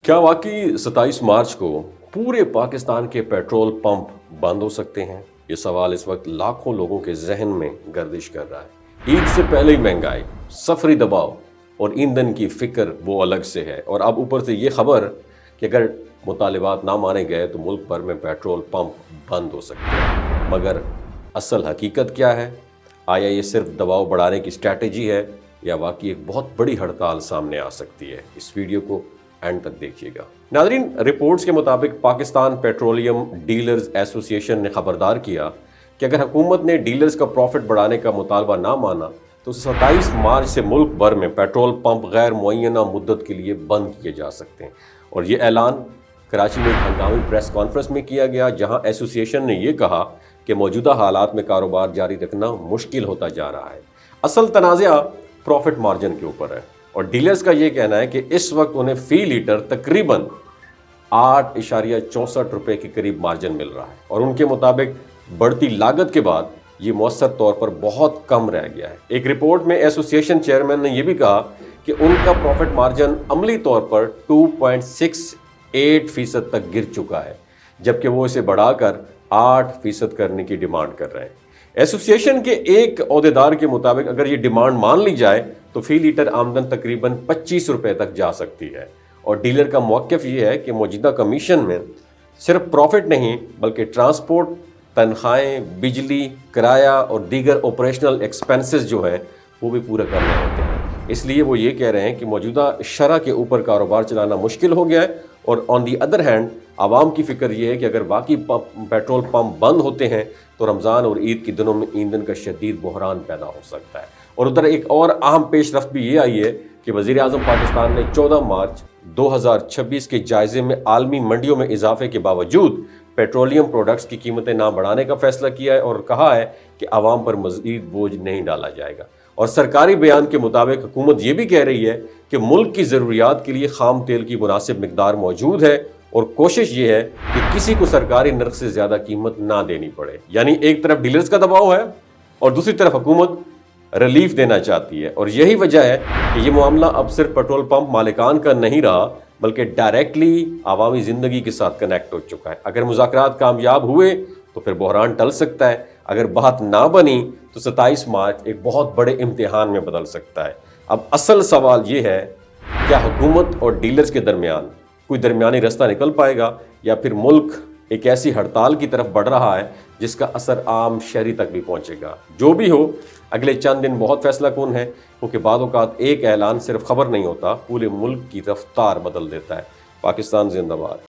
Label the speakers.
Speaker 1: क्या वाकई 27 मार्च को पूरे पाकिस्तान के पेट्रोल पंप बंद हो सकते हैं? ये सवाल इस वक्त लाखों लोगों के जहन में गर्दिश कर रहा है। ईद से पहले ही महंगाई, सफरी दबाव और ईंधन की फिक्र वो अलग से है, और अब ऊपर से ये खबर कि अगर मुतालिबात ना माने गए तो मुल्क भर में पेट्रोल पंप बंद हो सकते हैं। मगर असल हकीकत क्या है? आया ये सिर्फ दबाव बढ़ाने की स्ट्रैटेजी है या वाकई एक बहुत बड़ी हड़ताल सामने आ सकती है? इस वीडियो को एंड तक देखिएगा। नाज़रीन, रिपोर्ट्स के मुताबिक पाकिस्तान पेट्रोलियम डीलर्स एसोसिएशन ने खबरदार किया कि अगर हुकूमत ने डीलर्स का प्रॉफिट बढ़ाने का मुतालबा ना माना तो 27 मार्च से मुल्क भर में पेट्रोल पंप गैर मुअय्यना मुद्दत के लिए बंद किए जा सकते हैं। और ये ऐलान कराची में एक हंगामी प्रेस कॉन्फ्रेंस में किया गया, जहां एसोसिएशन ने यह कहा कि मौजूदा हालात में कारोबार जारी रखना मुश्किल होता जा रहा है। असल तनाज़ा प्रॉफिट मार्जिन के ऊपर है और डीलर्स का यह कहना है कि इस वक्त उन्हें फी लीटर तकरीबन 8.64 रुपए के करीब मार्जिन मिल रहा है, और उनके मुताबिक बढ़ती लागत के बाद ये मौसर तौर पर बहुत कम रह गया है। एक रिपोर्ट में एसोसिएशन चेयरमैन ने यह भी कहा कि उनका प्रॉफिट मार्जिन अमली तौर पर 2.68% तक गिर चुका है, जबकि वो इसे बढ़ाकर 8% करने की डिमांड कर रहे हैं। एसोसिएशन के एक ओहदेदार के मुताबिक अगर ये डिमांड मान ली जाए तो फी लीटर आमदन तकरीबन 25 रुपए तक जा सकती है। और डीलर का मौक़िफ़ ये है कि मौजूदा कमीशन में सिर्फ प्रॉफिट नहीं बल्कि ट्रांसपोर्ट, तनख्वाहें, बिजली, किराया और दीगर ऑपरेशनल एक्सपेंसेस जो है वो भी पूरे करने होते हैं। इसलिए वो ये कह रहे हैं कि मौजूदा शरह के ऊपर कारोबार चलाना मुश्किल हो गया है। और ऑन दी अदर हैंड आवाम की फ़िक्र ये है कि अगर बाकी पेट्रोल पंप बंद होते हैं तो रमज़ान और ईद के दिनों में ईंधन का शदीद बहरान पैदा हो सकता है। और उधर एक और अहम पेशरफ्त भी ये आई है कि वज़ीर आज़म पाकिस्तान ने 14 मार्च 2026 के जायज़े में आलमी मंडियों में इजाफे के बावजूद पेट्रोलियम प्रोडक्ट्स की कीमतें ना बढ़ाने का फैसला किया है और कहा है कि आवाम पर मज़ीद बोझ नहीं डाला जाएगा। और सरकारी बयान के मुताबिक हुकूमत ये भी कह रही है कि मुल्क की ज़रूरियात के लिए खाम तेल की मुनासिब मिकदार मौजूद है और कोशिश ये है कि किसी को सरकारी नर्ख से ज़्यादा कीमत ना देनी पड़े। यानी एक तरफ डीलर्स का दबाव है और दूसरी तरफ हुकूमत रिलीफ देना चाहती है। और यही वजह है कि ये मामला अब सिर्फ पेट्रोल पंप मालिकान का नहीं रहा बल्कि डायरेक्टली आवामी ज़िंदगी के साथ कनेक्ट हो चुका है। अगर मुज़ाकरात कामयाब हुए तो फिर बहरान टल सकता है, अगर बात ना बनी तो 27 मार्च एक बहुत बड़े इम्तिहान में बदल सकता है। अब असल सवाल ये है, क्या हुकूमत और डीलर्स के दरमियान कोई दरमियानी रास्ता निकल पाएगा या फिर मुल्क एक ऐसी हड़ताल की तरफ बढ़ रहा है जिसका असर आम शहरी तक भी पहुंचेगा? जो भी हो, अगले चंद दिन बहुत फैसला कुन है, क्योंकि बाद औक़ात एक ऐलान सिर्फ खबर नहीं होता, पूरे मुल्क की रफ्तार बदल देता है। पाकिस्तान जिंदाबाद।